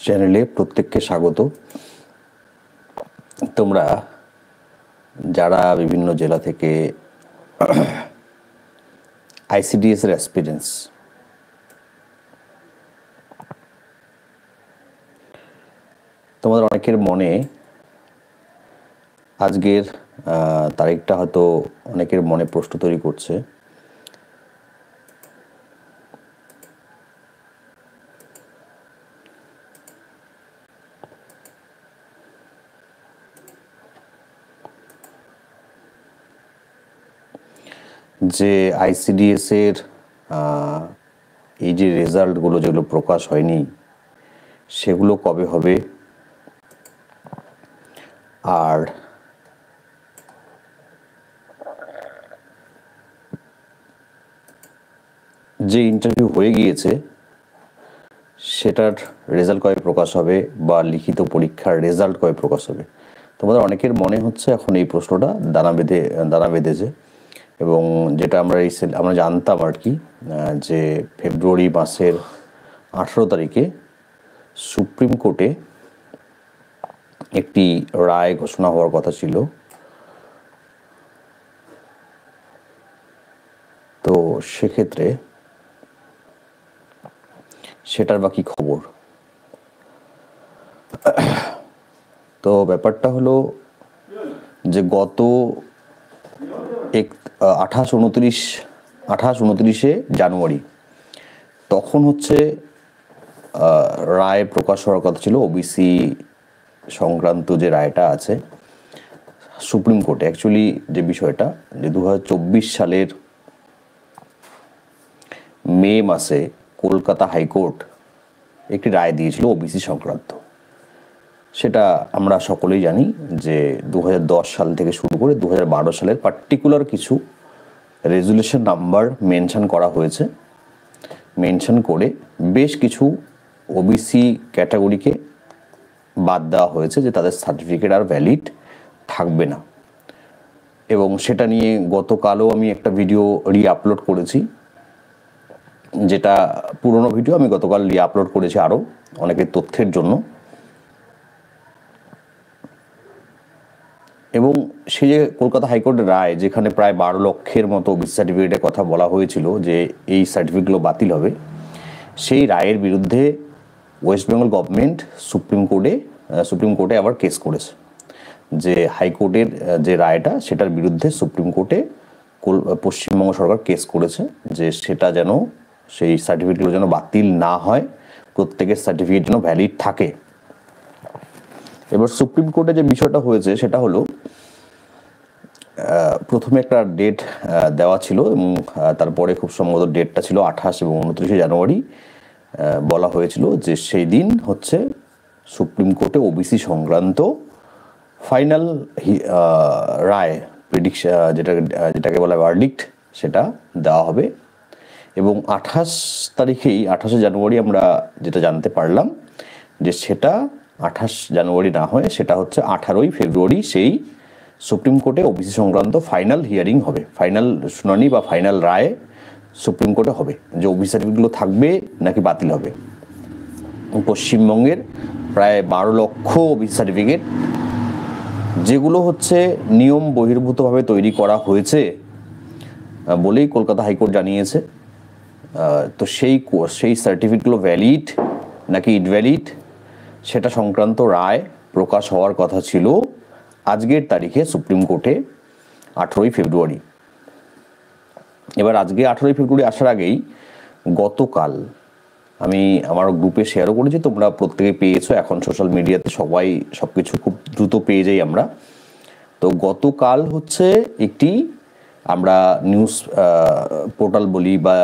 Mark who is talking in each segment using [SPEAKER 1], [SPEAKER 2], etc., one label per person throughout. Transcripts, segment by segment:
[SPEAKER 1] চ্যানেলে প্রত্যেককে স্বাগত। তোমরা যারা বিভিন্ন জেলা থেকে আইসিডিএস এর এক্সপিরিয়েন্স, তোমাদের অনেকের মনে আজকের তারিখটা হয়তো অনেকের মনে প্রশ্ন তৈরি করছে যে আইসিডিএস এর এই যে রেজাল্টগুলো যেগুলো প্রকাশ হয়নি সেগুলো কবে হবে, আর যে ইন্টারভিউ হয়ে গিয়েছে সেটার রেজাল্ট কবে প্রকাশ হবে বা লিখিত পরীক্ষার রেজাল্ট কবে প্রকাশ হবে। তোমাদের অনেকের মনে হচ্ছে এখন এই প্রশ্নটা দানা বেঁধেছে, এবং যেটা আমরা জানতাম আর কি, যে ফেব্রুয়ারি মাসের 18 তারিখে সুপ্রিম কোর্টে একটি রায় ঘোষণা হওয়ার কথা ছিল। তো সেক্ষেত্রে সেটার বাকি খবর। তো ব্যাপারটা হলো যে গত 28-29 জানুয়ারি তখন হচ্ছে রায় প্রকাশ হওয়ার কথা ছিল ওবিসি সংক্রান্ত যে রায়টা আছে সুপ্রিম কোর্টে। অ্যাকচুয়ালি যে বিষয়টা যে 2024 সালের মে মাসে কলকাতা হাইকোর্ট একটি রায় দিয়েছিল ওবিসি সংক্রান্ত। সেটা আমরা সকলেই জানি যে 2010 সাল থেকে শুরু করে 2012 সালের পার্টিকুলার কিছু রেজুলেশন নাম্বার মেনশন করা হয়েছে। মেনশন করে বেশ কিছু ওবিসি ক্যাটাগরিকে বাদ দেওয়া হয়েছে যে তাদের সার্টিফিকেট আর ভ্যালিড থাকবে না। এবং সেটা নিয়ে গতকালও আমি একটা ভিডিও আপলোড করেছি, যেটা পুরনো ভিডিও আমি গতকাল আপলোড করেছি আরও অনেকের তথ্যের জন্য। এবং সে যে কলকাতা হাইকোর্টের রায়, যেখানে প্রায় 12 লক্ষের মতো ওবিসি সার্টিফিকেটের কথা বলা হয়েছিল যে এই সার্টিফিকেটগুলো বাতিল হবে, সেই রায়ের বিরুদ্ধে ওয়েস্ট বেঙ্গল গভর্নমেন্ট সুপ্রিম কোর্টে আবার কেস করেছে। যে হাইকোর্টের যে রায়টা সেটার বিরুদ্ধে সুপ্রিম কোর্টে পশ্চিমবঙ্গ সরকার কেস করেছে যে সেটা যেন, সেই সার্টিফিকেটগুলো যেন বাতিল না হয়, প্রত্যেকের সার্টিফিকেট যেন ভ্যালিড থাকে। এবার সুপ্রিম কোর্টে যে বিষয়টা হয়েছে সেটা হলো, প্রথমে একটা ডেট দেওয়া ছিল এবং তারপরে খুব সম্ভবত ডেটটা ছিল 28 এবং 29 জানুয়ারি। বলা হয়েছিল যে সেই দিন হচ্ছে সুপ্রিম কোর্টে ওবিসি সংক্রান্ত ফাইনাল রায়, প্রেডিকশন যেটাকে বলা ভার্ডিক্ট, সেটা দেওয়া হবে। এবং 28 জানুয়ারি আমরা যেটা জানতে পারলাম যে সেটা 28 জানুয়ারি না হয়ে সেটা হচ্ছে 18 ফেব্রুয়ারি সেই সুপ্রিম কোর্টে ওবিসি সংক্রান্ত ফাইনাল হিয়ারিং হবে, ফাইনাল শুনানি বা ফাইনাল রায় সুপ্রিম কোর্টে হবে যে ওবিসি সার্টিফিকেটগুলো থাকবে নাকি বাতিল হবে। পশ্চিমবঙ্গের প্রায় 12 লক্ষ ওবিসি সার্টিফিকেট, যেগুলো হচ্ছে নিয়ম বহির্ভূতভাবে তৈরি করা হয়েছে বলেই কলকাতা হাইকোর্ট জানিয়েছে। তো সেই সার্টিফিকেটগুলো ভ্যালিড নাকি ইনভ্যালিড সেটা সংক্রান্ত রায় প্রকাশ হওয়ার কথা ছিল আজকের তারিখে সুপ্রিম কোর্টে 18 ফেব্রুয়ারি। এবার আজকে 18 ফেব্রুয়ারি আসার আগেই গতকাল আমি আমার গ্রুপে শেয়ারও করেছি, তোমরা প্রত্যেকে পেয়েছো। এখন সোশ্যাল মিডিয়াতে সবাই সবকিছু খুব দ্রুত পেয়ে যাই আমরা। তো গতকাল হচ্ছে একটি, আমরা নিউজ পোর্টাল বলি বা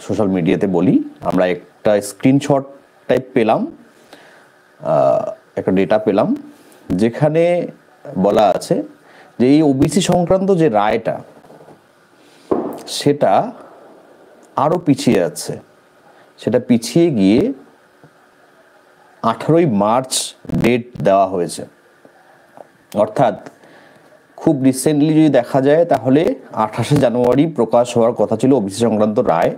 [SPEAKER 1] সোশ্যাল মিডিয়াতে বলি, আমরা একটা স্ক্রিনশট টাইপ পেলাম, একটা ডেটা পেলাম, যেখানে বলা আছে যে এই ওবিসি সংক্রান্ত যে রায়টা সেটা আরও পিছিয়ে যাচ্ছে। সেটা পিছিয়ে গিয়ে 18 মার্চ ডেট দেওয়া হয়েছে। অর্থাৎ খুব রিসেন্টলি যদি দেখা যায় তাহলে 28 জানুয়ারি প্রকাশ হওয়ার কথা ছিল ওবিসি সংক্রান্ত রায়,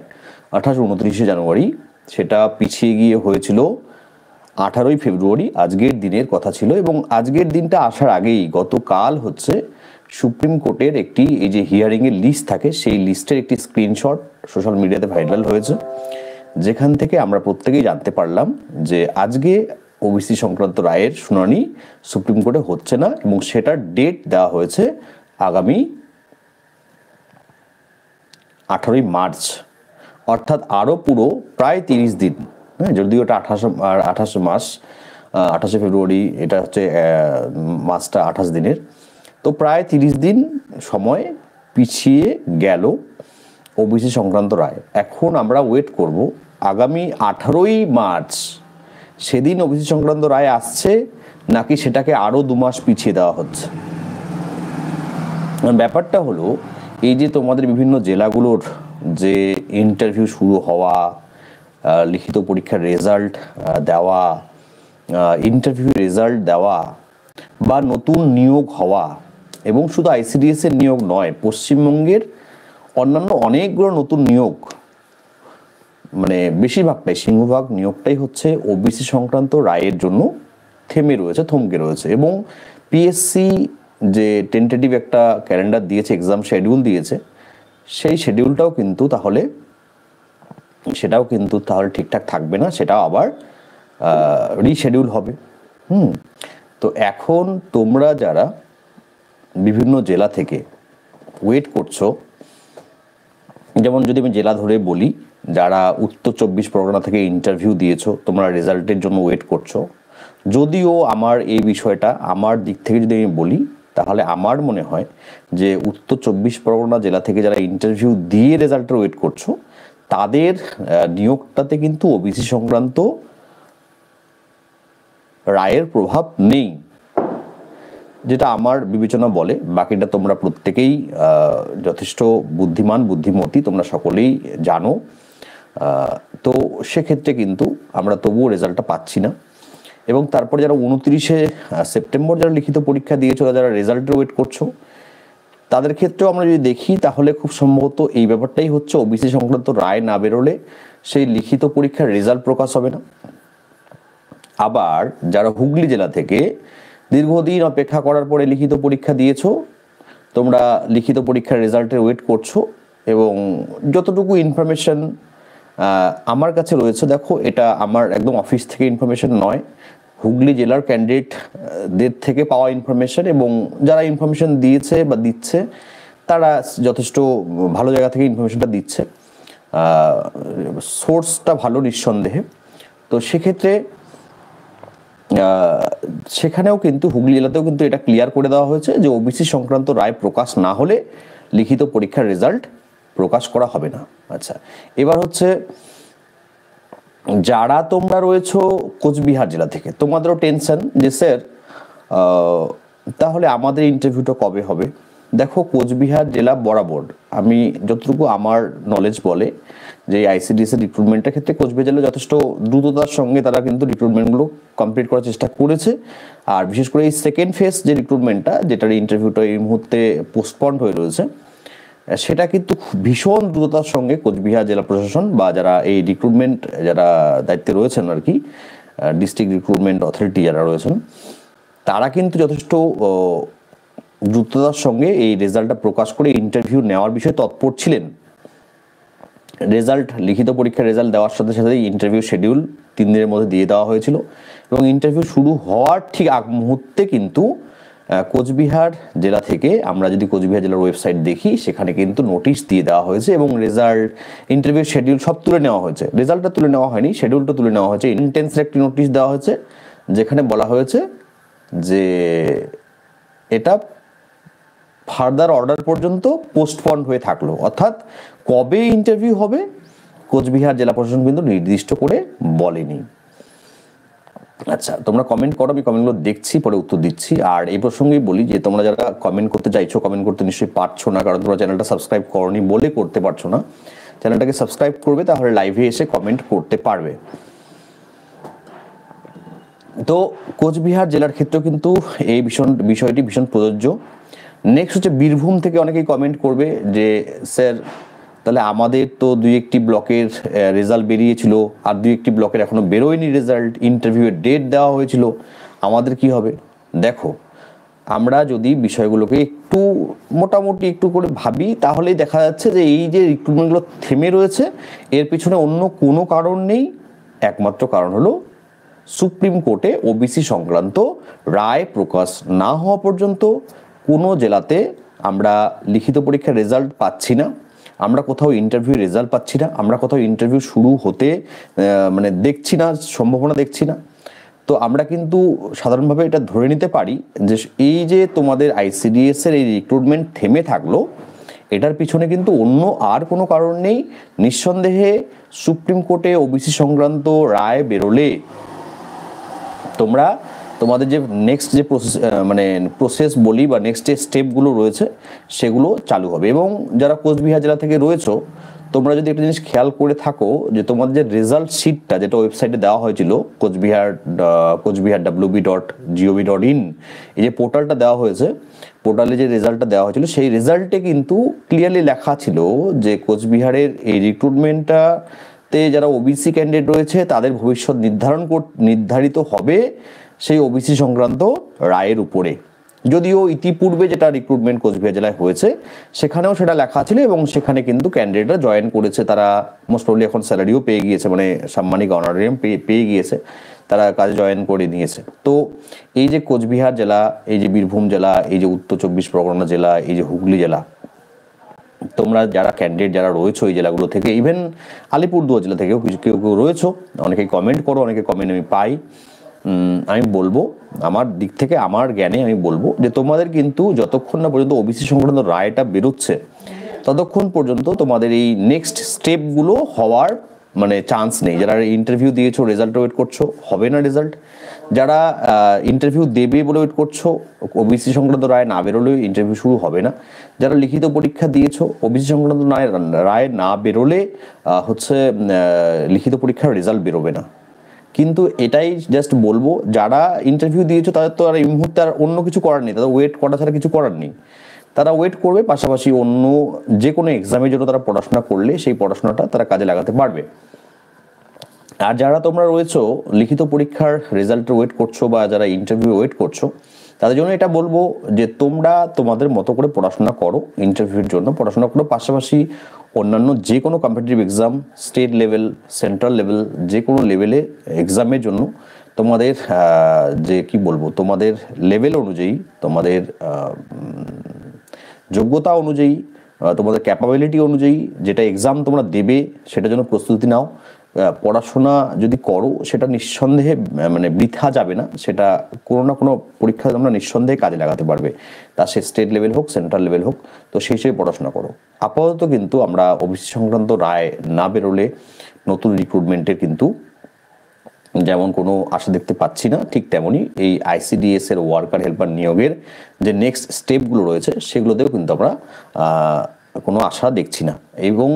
[SPEAKER 1] 28-29 জানুয়ারি। সেটা পিছিয়ে গিয়ে হয়েছিল 18ই ফেব্রুয়ারি আজকের দিনের কথা ছিল, এবং আজকের দিনটা আসার আগেই গতকাল হচ্ছে সুপ্রিম কোর্টের একটি এই যে হিয়ারিংয়ের লিস্ট থাকে সেই লিস্টের একটি স্ক্রিনশট সোশ্যাল মিডিয়াতে ভাইরাল হয়েছে, যেখান থেকে আমরা প্রত্যেকেই জানতে পারলাম যে আজকে ওবিসি সংক্রান্ত রায়ের শুনানি সুপ্রিম কোর্টে হচ্ছে না, এবং সেটার ডেট দেওয়া হয়েছে আগামী 18ই মার্চ, অর্থাৎ আরও পুরো প্রায় 30 দিন। হ্যাঁ, যদিও এটা 28 মাস, 28 ফেব্রুয়ারি, এটা হচ্ছে মাসটা 28 দিনের, তো প্রায় 30 দিন সময় পিছিয়ে গেল ওবিসি সংক্রান্ত রায়। এখন আমরা ওয়েট করব আগামী 18ই মার্চ সেদিন ওবিসি সংক্রান্ত রায় আসছে নাকি সেটাকে আরও 2 মাস পিছিয়ে দেওয়া হচ্ছে। ব্যাপারটা হলো এই যে তোমাদের বিভিন্ন জেলাগুলোর যে ইন্টারভিউ শুরু হওয়া, লিখিত পরীক্ষার রেজাল্ট দেওয়া, ইন্টারভিউ রেজাল্ট দেওয়া বা নতুন নিয়োগ হওয়া, এবং শুধু আইসিডিএস এর নিয়োগ নয়, পশ্চিমবঙ্গের অন্যান্য অনেকগুলো নতুন নিয়োগ, মানে বেশিরভাগটাই, সিংহভাগ নিয়োগটাই হচ্ছে ওবিসি সংক্রান্ত রায়ের জন্য থমকে রয়েছে। এবং পিএসসি যে টেন্টেটিভ একটা ক্যালেন্ডার দিয়েছে, এক্সাম শিডিউল দিয়েছে, সেই শিডিউলটাও কিন্তু তাহলে ঠিকঠাক থাকবে না, সেটাও আবার রিশিডিউল হবে। তো এখন তোমরা যারা বিভিন্ন জেলা থেকে ওয়েট করছো, যেমন যদি আমি জেলা ধরে বলি, যারা উত্তর 24 পরগনা থেকে ইন্টারভিউ দিয়েছো, তোমরা রেজাল্টের জন্য ওয়েট করছো, যদিও আমার এই বিষয়টা আমার দিক থেকে যদি আমি বলি, তাহলে আমার মনে হয় যে উত্তর 24 পরগনা জেলা থেকে যারা ইন্টারভিউ দিয়ে রেজাল্টের ওয়েট করছো, তাদের নিয়োগটাতে কিন্তু ওবিসি সংক্রান্ত রায়ের প্রভাব নেই, যেটা আমার বিবেচনা বলে। বাকিটা তোমরা প্রত্যেকেই যথেষ্ট বুদ্ধিমান, বুদ্ধিমতী, তোমরা সকলেই জানো। তো সেক্ষেত্রে কিন্তু আমরা তবুও রেজাল্টটা পাচ্ছি না। এবং তারপর যারা 29শে সেপ্টেম্বর যারা লিখিত পরীক্ষা দিয়েছো, যারা রেজাল্টের ওয়েট করছো, তাদের ক্ষেত্রেও আমরা যদি দেখি তাহলে খুব সম্ভবত এই ব্যাপারটাই হচ্ছে, ওবিসি সংক্রান্ত রায় না বেরোলে সেই লিখিত পরীক্ষার রেজাল্ট প্রকাশ হবে না। আবার যারা হুগলি জেলা থেকে দীর্ঘদিন অপেক্ষা করার পরে লিখিত পরীক্ষা দিয়েছো, তোমরা লিখিত পরীক্ষার রেজাল্টের ওয়েট করছো, এবং যতটুকু ইনফরমেশন আমার কাছে রয়েছে, দেখো এটা আমার একদম অফিস থেকে ইনফরমেশন নয়, হুগলি জেলার ক্যান্ডিডেটদের থেকে পাওয়া ইনফরমেশন, এবং যারা ইনফরমেশন দিয়েছে বা দিচ্ছে তারা যথেষ্ট ভালো জায়গা থেকে ইনফরমেশনটা দিচ্ছে, সোর্সটা ভালো নিঃসন্দেহে। তো সেক্ষেত্রে সেখানেও কিন্তু হুগলি জেলাতেও কিন্তু এটা ক্লিয়ার করে দেওয়া হয়েছে যে ওবিসি সংক্রান্ত রায় প্রকাশ না হলে লিখিত পরীক্ষার রেজাল্ট প্রকাশ করা হবে না। আচ্ছা, এবার হচ্ছে যারা তোমরা রয়েছো কোচবিহার জেলা থেকে, তোমাদেরও টেনশন যে স্যার তাহলে আমাদের ইন্টারভিউটা কবে হবে। দেখো, কোচবিহার জেলা বরাবর, আমি যতটুকু আমার নলেজ বলে যে আইসিডিএস এর রিক্রুটমেন্টের ক্ষেত্রে কোচবিহার জেলা যথেষ্ট দ্রুততার সঙ্গে তারা কিন্তু রিক্রুটমেন্টগুলো কমপ্লিট করার চেষ্টা করেছে। আর বিশেষ করে এই সেকেন্ড ফেজ যে রিক্রুটমেন্টটা, যেটার ইন্টারভিউটা এই মুহূর্তে পোস্টপন্ড হয়ে রয়েছে, সেটা কিন্তু ভীষণ দ্রুততার সঙ্গে কোচবিহার জেলা প্রশাসন বা যারা এই রিক্রুটমেন্ট যারা দায়িত্বে রয়েছেন আর কি, ডিস্ট্রিক্ট রিক্রুটমেন্ট অথরিটি যারা রয়েছেন, তারা কিন্তু যথেষ্ট দ্রুততার সঙ্গে এই রেজাল্টটা প্রকাশ করে ইন্টারভিউ নেওয়ার বিষয়ে তৎপর ছিলেন। রেজাল্ট, লিখিত পরীক্ষার রেজাল্ট দেওয়ার সাথে সাথে ইন্টারভিউ শিডিউল 3 দিনের মধ্যে দিয়ে দেওয়া হয়েছিল, এবং ইন্টারভিউ শুরু হওয়ার ঠিক আগ মুহূর্তে কিন্তু কোচবিহার জেলা থেকে, আমরা যদি কোচবিহার জেলার ওয়েবসাইট দেখি, সেখানে কিন্তু নোটিশ দিয়ে দেওয়া হয়েছে, এবং রেজাল্ট, ইন্টারভিউ শিডিউল সব তুলে নেওয়া হয়েছে। রেজাল্টটা তুলে নেওয়া হয়নি, শিডিউলটা তুলে নেওয়া হয়েছে। ইন্টেন্সের একটি নোটিশ দেওয়া হয়েছে, যেখানে বলা হয়েছে যে এটা ফার্দার অর্ডার পর্যন্ত পোস্টপন্ড হয়ে থাকলো, অর্থাৎ কবে ইন্টারভিউ হবে কোচবিহার জেলা প্রশাসন কিন্তু নির্দিষ্ট করে বলেনি। আচ্ছা, তোমরা কমেন্ট করো, আমি কমেন্টগুলো দেখছি, পরে উত্তর দিচ্ছি। আর এই প্রসঙ্গেই বলি যে তোমরা যারা কমেন্ট করতে চাইছো, কমেন্ট করতে নিশ্চয়ই পারছো না, কারণ তোমরা চ্যানেলটা সাবস্ক্রাইব করনি বলে করতে পারছো না। চ্যানেলটাকে সাবস্ক্রাইব করবে, তাহলে লাইভে এসে কমেন্ট করতে পারবে। তো কোচবিহার জেলার ক্ষেত্রেও কিন্তু এই বিষয়টি ভীষণ প্রযোজ্য। নেক্সট হচ্ছে বীরভূম থেকে অনেকেই কমেন্ট করবে যে স্যার তাহলে আমাদের তো 2-1টি ব্লকের রেজাল্ট বেরিয়েছিল, আর 2-1টি ব্লকের এখনো বেরোয়নি রেজাল্ট, ইন্টারভিউয়ের ডেট দেওয়া হয়েছিল, আমাদের কি হবে? দেখো, আমরা যদি বিষয়গুলোকে একটু মোটামুটি একটু করে ভাবি, তাহলেই দেখা যাচ্ছে যে এই যে রিক্রুটমেন্টগুলো থেমে রয়েছে, এর পিছনে অন্য কোনো কারণ নেই। একমাত্র কারণ হলো সুপ্রিম কোর্টে ওবিসি সংক্রান্ত রায় প্রকাশ না হওয়া পর্যন্ত কোনো জেলাতে আমরা লিখিত পরীক্ষার রেজাল্ট পাচ্ছি না, আমরা কোথাও ইন্টারভিউ রেজাল্ট পাচ্ছি না, আমরা কোথাও ইন্টারভিউ শুরু হতে মানে দেখছি না, সম্ভাবনা দেখছি না। তো আমরা কিন্তু সাধারণভাবে এটা ধরে নিতে পারি যে এই যে তোমাদের আইসিডিএস এর এই রিক্রুটমেন্ট থেমে থাকলো, এটার পিছনে কিন্তু অন্য আর কোনো কারণ নেই। নিঃসন্দেহে সুপ্রিম কোর্টে ওবিসি সংক্রান্ত রায় বেরোলে তোমরা তোমাদের যে নেক্সট যে প্রসেস বলি বা নেক্সট যে স্টেপগুলো রয়েছে সেগুলো চালু হবে। এবং যারা কোচবিহার জেলা থেকে রয়েছো, তোমরা যদি একটা জিনিস খেয়াল করে থাকো যে তোমাদের যে রেজাল্ট শিটটা যেটা ওয়েবসাইটে দেওয়া হয়েছিল কোচবিহার wb.gov.in, এই যে পোর্টালটা দেওয়া হয়েছে, পোর্টালে যে রেজাল্টটা দেওয়া হয়েছিল সেই রেজাল্টে কিন্তু ক্লিয়ারলি লেখা ছিল যে কোচবিহারের এই রিক্রুটমেন্টটাতে যারা ওবিসি ক্যান্ডিডেট রয়েছে তাদের ভবিষ্যৎ নির্ধারিত হবে সেই ওবিসি সংক্রান্ত রায়ের উপরে। যদিও ইতিপূর্বে যেটা রিক্রুটমেন্ট কোচবিহার জেলায় হয়েছে সেখানেও সেটা লেখা ছিল, এবং সেখানে কিন্তু ক্যান্ডিডেটরা জয়েন করেছে, তারা মোস্ট প্রবলি এখন স্যালারিও পেয়ে গিয়েছে, মানে সাম্মানিক অনারিয়াম পেয়ে গিয়েছে, তারা কাজে জয়েন করে নিয়েছে। তো এই যে কোচবিহার জেলা, এই যে বীরভূম জেলা, এই যে উত্তর 24 পরগনা জেলা, এই যে হুগলি জেলা, তোমরা যারা ক্যান্ডিডেট যারা রয়েছো এই জেলাগুলো থেকে, ইভেন আলিপুরদুয়ার জেলা থেকেও কেউ কেউ রয়েছো, অনেকেই কমেন্ট করো, অনেকে কমেন্ট আমি পাই। আমি বলবো, আমার দিক থেকে আমার জ্ঞানে আমি বলবো যে তোমাদের কিন্তু যতক্ষণ না পর্যন্ত ওবিসি সংক্রান্ত রায়টা বেরোচ্ছে ততক্ষণ পর্যন্ত তোমাদের এই নেক্সট স্টেপগুলো হওয়ার মানে চান্স নেই। যারা ইন্টারভিউ দিয়েছো, রেজাল্ট ওয়েট করছো, হবে না রেজাল্ট। যারা ইন্টারভিউ দেবে বলে ওয়েট করছো, ওবিসি সংক্রান্ত রায় না বেরোলে ইন্টারভিউ শুরু হবে না। যারা লিখিত পরীক্ষা দিয়েছো, ওবিসি সংক্রান্ত রায় না বেরোলে লিখিত পরীক্ষার রেজাল্ট বেরোবে না। কিন্তু এটাই জাস্ট বলবো, যারা ইন্টারভিউ দিয়েছো তাদের তো আর এই মুহূর্তে আর অন্য কিছু করার নেই, তাদের ওয়েট করা ছাড়া কিছু করার নেই। তারা ওয়েট করবে, পাশাপাশি অন্য যে কোনো এক্সামের জন্য তারা পড়াশোনা করলে সেই পড়াশোনাটা তারা কাজে লাগাতে পারবে। আর যারা তোমরা রয়েছো লিখিত পরীক্ষার রেজাল্টের ওয়েট করছো বা যারা ইন্টারভিউ ওয়েট করছো, তাদের জন্য এটা বলবো যে তোমরা তোমাদের মতো করে পড়াশোনা করো, ইন্টারভিউর জন্য পড়াশোনা করো, পাশাপাশি অন্যান্য যে কোনো competitive exam, state level, central level, যে কোনো লেভেলে এক্সামের জন্য তোমাদের তোমাদের লেভেল অনুযায়ী, তোমাদের যোগ্যতা অনুযায়ী, তোমাদের ক্যাপাবিলিটি অনুযায়ী যেটা এক্সাম তোমরা দেবে সেটার জন্য প্রস্তুতি নাও। পড়াশোনা যদি করো সেটা নিঃসন্দেহে মানে বৃথা যাবে না, সেটা কোনো না কোনো পরীক্ষা তোমরা নিঃসন্দেহে কাজে লাগাতে পারবে, তা সে স্টেট লেভেল হোক, সেন্ট্রাল লেভেল হোক। তো সেই হিসেবে পড়াশোনা করো। আপাতত কিন্তু আমরা ওবিসি সংক্রান্ত রায় না বেরোলে নতুন রিক্রুটমেন্টের কিন্তু যেমন কোনো আশা দেখতে পাচ্ছি না, ঠিক তেমনই এই আইসিডিএস এর ওয়ার্কার হেল্পার নিয়োগের যে নেক্সট স্টেপগুলো রয়েছে সেগুলোতেও কিন্তু আমরা কোনো আশা দেখছি না। এবং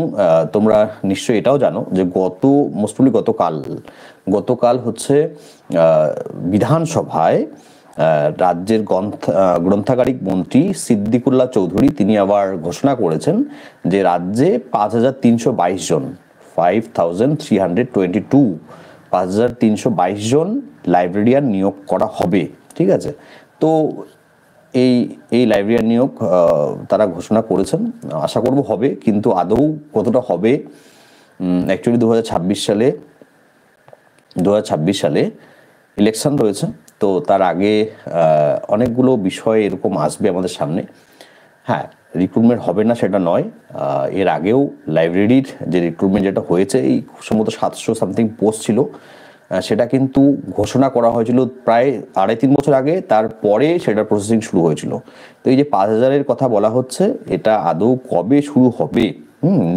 [SPEAKER 1] তোমরা নিশ্চয়ই এটাও জানো যে গতকাল হচ্ছে বিধানসভায় রাজ্যের গ্রন্থাগারিক মন্ত্রী সিদ্দিকুল্লাহ চৌধুরী তিনি আবার ঘোষণা করেছেন যে রাজ্যে 5322 জন 5322 জন লাইব্রেরিয়ান নিয়োগ করা হবে। ঠিক আছে, তো এই লাইব্রেরিয়ান নিয়োগ তারা ঘোষণা করেছেন, আশা করব হবে, কিন্তু আদৌ কতটা হবে অ্যাকচুয়ালি 2026 সালে ইলেকশন রয়েছে, তো তার আগে অনেকগুলো বিষয় এরকম আসবে আমাদের সামনে। হ্যাঁ, রিক্রুটমেন্ট হবে না সেটা নয়, এর আগেও লাইব্রেরির যে রিক্রুটমেন্ট যেটা হয়েছে এই সম্ভবত 700 সামথিং পোস্ট ছিল, সেটা কিন্তু ঘোষণা করা হয়েছিল প্রায় 2.5-3 বছর আগে, তারপরে সেটার প্রসেসিং শুরু হয়েছিল। তো এই যে 5000-এর কথা বলা হচ্ছে, এটা আদৌ কবে শুরু হবে?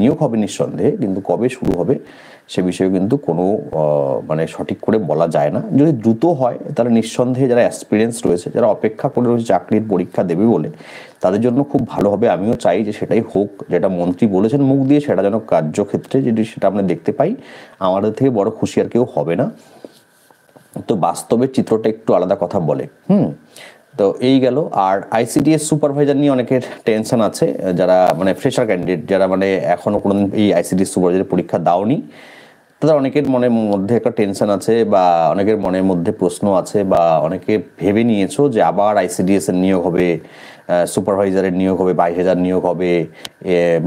[SPEAKER 1] নিয়োগ হবে নিঃসন্দেহে, কিন্তু কবে শুরু হবে সে বিষয়ে কিন্তু কোনো মানে সঠিক করে বলা যায় না। যদি দ্রুত হয় তাহলে নিঃসন্দেহে যারা এক্সপিরিয়েন্স রয়েছে, যারা অপেক্ষা করে রয়েছে চাকরির পরীক্ষা দেবে বলে, তাদের জন্য খুব ভালো হবে। আমিও চাই যে সেটাই হোক, যেটা মন্ত্রী বলেছেন মুখ দিয়ে সেটা যেন কার্যক্ষেত্রে যদি সেটা আমরা দেখতে পাই, আমাদের থেকে বড় খুশি আর কেউ হবে না। তো বাস্তবের চিত্রটা একটু আলাদা কথা বলে। তো এই গেল। আর আইসিডিএস সুপারভাইজার নিয়ে অনেকের টেনশন আছে, যারা মানে ফ্রেশার ক্যান্ডিডেট, যারা মানে এখনো কোনোদিন এই আইসিডিএস সুপারভাইজারের পরীক্ষা দাওনি, তাদের অনেকের মনের মধ্যে একটা টেনশন আছে, বা অনেকের মনের মধ্যে প্রশ্ন আছে, বা অনেকে ভেবে নিয়েছো যে আবার আইসিডিএস এর নিয়োগ হবে, সুপারভাইজারের নিয়োগ হবে, 22,000 নিয়োগ হবে,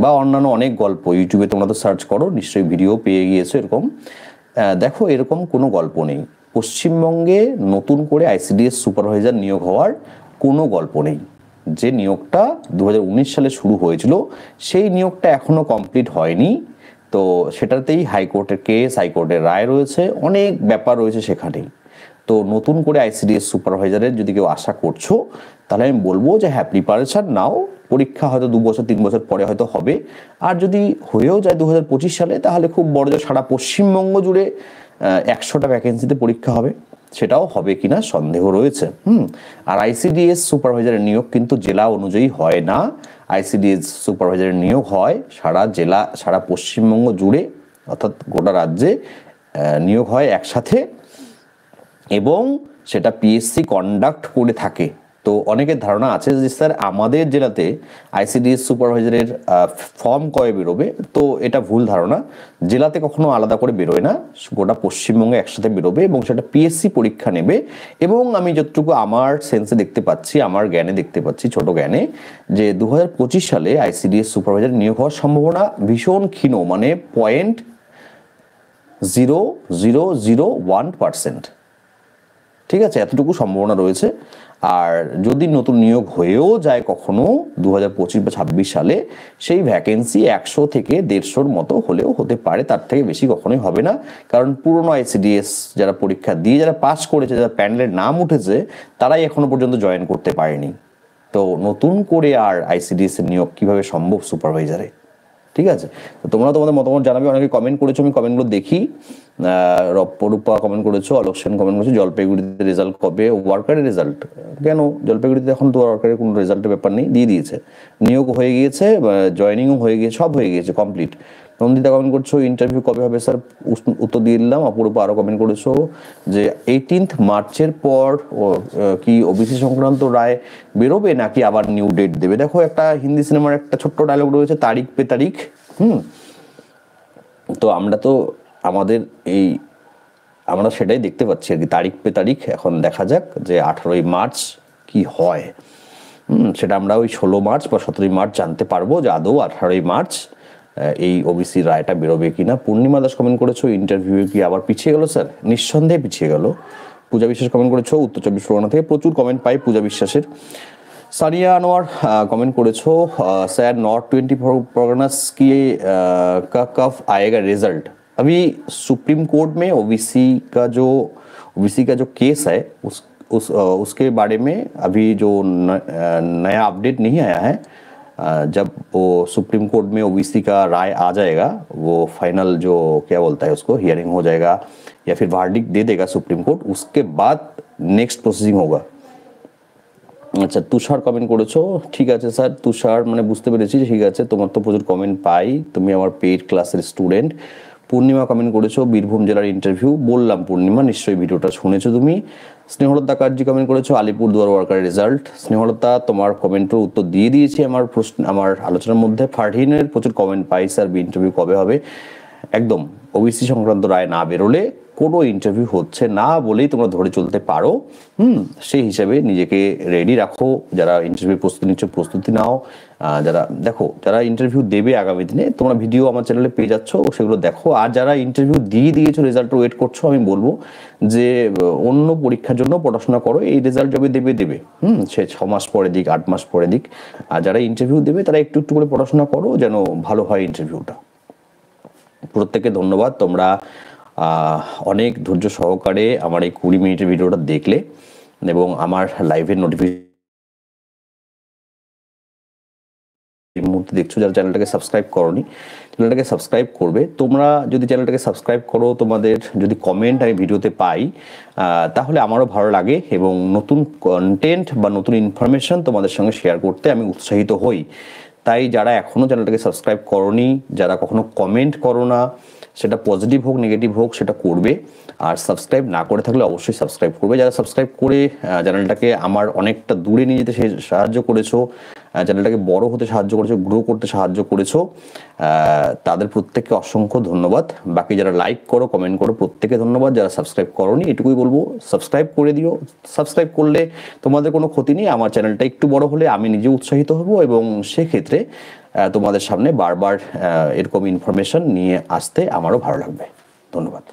[SPEAKER 1] বা অন্যান্য অনেক গল্প। ইউটিউবে তোমরা তো সার্চ করো, নিশ্চয়ই ভিডিও পেয়ে গিয়েছো এরকম। দেখো, এরকম কোনো গল্প নেই। পশ্চিমবঙ্গে নতুন করে আইসিডিএস সুপারভাইজার নিয়োগ হওয়ার কোনো গল্প নেই। যে নিয়োগটা 2019 সালে শুরু হয়েছিল, সেই নিয়োগটা এখনো কমপ্লিট হয়নি। তো সেটাতেই হাইকোর্টের কেস, হাইকোর্টের রায় রয়েছে, অনেক ব্যাপার রয়েছে সেখানেই। তো নতুন করে আইসিডিএস সুপারভাইজারের যদি কেউ আশা করছো, তাহলে আমি বলবো যে হ্যাঁ, প্রিপারেশন নাও। পরীক্ষা হয়তো 2 বছর 3 বছর পরে হয়তো হবে। আর যদি হয়েও যায় 2025 সালে, তাহলে খুব বড় যে সারা পশ্চিমবঙ্গ জুড়ে 100টা ভ্যাকেন্সিতে পরীক্ষা হবে, সেটাও হবে কিনা সন্দেহ রয়েছে। আর আইসিডিএস সুপারভাইজারের নিয়োগ কিন্তু জেলা অনুযায়ী হয় না। আইসিডিএস সুপারভাইজারের নিয়োগ হয় সারা জেলা, সারা পশ্চিমবঙ্গ জুড়ে, অর্থাৎ গোটা রাজ্যে নিয়োগ হয় একসাথে, এবং সেটা পিএসসি কন্ডাক্ট করে থাকে। তো অনেকের ধারণা আছে যে স্যার আমাদের জেলাতে আইসিডিএস সুপারভাইজারের ফর্ম কবে বেরোবে, তো এটা ভুল ধারণা। জেলাতে কখনো আলাদা করে বেরোয় না, গোটা পশ্চিমবঙ্গে একসাথে বেরোবে, এবং সেটা পিএসসি পরীক্ষা নেবে। এবং আমি যতটুকু আমার সেন্সে দেখতে পাচ্ছি, আমার জ্ঞানে দেখতে পাচ্ছি, ছোট জ্ঞানে, যে 2025 সালে আইসিডিএস সুপারভাইজার নিয়োগ হওয়ার সম্ভাবনা ভীষণ ক্ষীণ, মানে 0.0001%। ঠিক আছে, এতটুকু সম্ভাবনা রয়েছে। আর যদি নতুন নিয়োগ হয়েও যায় কখনো 2025 বা 26 সালে, সেই ভ্যাকেন্সি 100 থেকে 150-র মতো হলেও হতে পারে, তার থেকে বেশি কখনোই হবে না। কারণ পুরনো আইসিডিএস যারা পরীক্ষা দিয়ে যারা পাস করেছে, যারা প্যানেলের নাম উঠেছে, তারাই এখনো পর্যন্ত জয়েন করতে পারেনি। তো নতুন করে আর আইসিডিএস এর নিয়োগ কিভাবে সম্ভব সুপারভাইজারে? ঠিক আছে, তো তোমরা তোমাদের মতামত জানাবে। অনেকে কমেন্ট করেছো, আমি কমেন্টগুলো দেখি। রূপা কমেন্ট করেছো, আলোক সেন কমেন্ট করেছো, জলপাইগুড়িতে রেজাল্ট কবে? ওয়ার্কারের রেজাল্ট কেন? জলপাইগুড়িতে এখন তো ওয়ার্কারের কোনো রেজাল্টের ব্যাপার নেই, দিয়ে দিয়েছে। নিয়োগ হয়ে গিয়েছে, জয়েনিংও হয়ে গিয়েছে, সব হয়ে গিয়েছে, কমপ্লিট। নন্দিতা কমেন্ট করছো, ইন্টারভিউ কবে হবে স্যার? উত্তর দিয়ে দিলাম। অপরূপা আরও কমেন্ট করেছো যে 18 মার্চের পর কি ওবিসি সংক্রান্ত রায় বেরোবে, নাকি আবার নিউ ডেট দেবে? দেখো, একটা হিন্দি সিনেমার একটা ছোট্ট ডায়লগ রয়েছে, তারিখ পে তারিখ। তো আমরা তো আমরা সেটাই দেখতে পাচ্ছি আর কি, তারিখ পে তারিখ। এখন দেখা যাক যে 18ই মার্চ কি হয়। সেটা আমরা ওই 16 মার্চ বা 17 মার্চ জানতে পারবো যে আদৌ 18ই মার্চ এই ওবিসি রায়টা বেরোবে কিনা। পূর্ণিমা দাস কমেন্ট করেছো, ইন্টারভিউ কি আবার পিছিয়ে গেল স্যার? নিঃসন্দেহে পিছিয়ে গেল। পূজা বিশ্বাস কমেন্ট করেছো, উত্তর 24 পরগনা থেকে, প্রচুর কমেন্ট পাই পূজা বিশ্বাসের। सानिया अनवर कमेंट करेছো, सर नॉर्थ 24 परगनास की का कब आएगा रिजल्ट? अभी सुप्रीम कोर्ट में ओबीसी का जो केस है उसके बारे में अभी जो नया अपडेट नहीं आया है। जब वो सुप्रीम कोर्ट में ओबीसी का राय आ जाएगा, वो फाइनल जो क्या बोलता है उसको, हियरिंग हो जाएगा या फिर वर्डिक्ट दे देगा सुप्रीम कोर्ट, उसके बाद नेक्स्ट प्रोसेसिंग होगा। আচ্ছা, তুষার কমেন্ট করেছো, ঠিক আছে স্যার। তুষার মানে বুঝতে পেরেছি, ঠিক আছে, তোমার তো প্রচুর কমেন্ট পাই, তুমি আমার পেইড ক্লাসের স্টুডেন্ট। পূর্ণিমা কমেন্ট করেছো, বীরভূম জেলার ইন্টারভিউ। বললাম পূর্ণিমা, নিশ্চয়ই ভিডিওটা শুনেছো তুমি। স্নেহলতা কার্জি কমেন্ট করেছো, আলিপুরদুয়ার ওয়ার্কারের রেজাল্ট। স্নেহলতা, তোমার কমেন্টের উত্তর দিয়ে দিয়েছি আমার আলোচনার মধ্যে। ফারহিনের প্রচুর কমেন্ট পাই, স্যার ইন্টারভিউ কবে হবে? একদম, ওবিসি সংক্রান্ত রায় না বেরোলে কোনো ইন্টারভিউ হচ্ছে না বলেই তোমরা ধরে চলতে পারো। সেই হিসাবে নিজেকে রেডি রাখো। যারা ইন্টারভিউ প্রস্তুতি নিচ্ছ, প্রস্তুতি নাও। যারা ইন্টারভিউ দেবে আগামী দিনে, তোমরা ভিডিও আমার চ্যানেলে পেয়ে যাচ্ছ, সেগুলো দেখো। আর যারা ইন্টারভিউ দিয়ে দিয়েছো, রেজাল্ট ওয়েট করছো, আমি বলবো যে অন্য পরীক্ষার জন্য পড়াশোনা করো। এই রেজাল্ট যবে দেবে সে 6 মাস পরে দিক, 8 মাস পরে দিক। আর যারা ইন্টারভিউ দেবে, তারা একটু একটু করে পড়াশোনা করো, যেন ভালো হয় ইন্টারভিউটা। প্রত্যেককে ধন্যবাদ, তোমরা অনেক ধৈর্য সহকারে আমার এই 20 মিনিটের ভিডিওটা দেখলে, এবং আমার লাইভের নোটিফিকেশন এই মুহূর্তে দেখছো। যারা চ্যানেলটাকে সাবস্ক্রাইব করোনি, চ্যানেলটাকে সাবস্ক্রাইব করবে। তোমরা যদি চ্যানেলটাকে সাবস্ক্রাইব করো, তোমাদের যদি কমেন্ট আমি ভিডিওতে পাই, তাহলে আমারও ভালো লাগে, এবং নতুন কন্টেন্ট বা নতুন ইনফরমেশন তোমাদের সঙ্গে শেয়ার করতে আমি উৎসাহিত হই। তাই যারা এখনও চ্যানেলটাকে সাবস্ক্রাইব করোনি, যারা কখনো কমেন্ট করো না, সেটা পজিটিভ হোক নেগেটিভ হোক সেটা করবে, আর সাবস্ক্রাইব না করে থাকলে অবশ্যই সাবস্ক্রাইব করবে। যারা সাবস্ক্রাইব করে চ্যানেলটাকে আমার অনেকটা দূরে নিয়ে যেতে সাহায্য করেছো, চ্যানেলটাকে বড় হতে সাহায্য করেছো, গ্রো করতে সাহায্য করেছো, তাদের প্রত্যেককে অসংখ্য ধন্যবাদ। বাকি যারা লাইক করো, কমেন্ট করো, প্রত্যেকে ধন্যবাদ। যারা সাবস্ক্রাইব করোনি এটুকুই বলবো, সাবস্ক্রাইব করে দিও। সাবস্ক্রাইব করলে তোমাদের কোনো ক্ষতি নেই, আমার চ্যানেলটা একটু বড় হলে আমি নিজে উৎসাহিত হব, এবং সেক্ষেত্রে তোমাদের সামনে বারবার এরকম ইনফরমেশন নিয়ে আসতে আমারও ভালো লাগবে। ধন্যবাদ।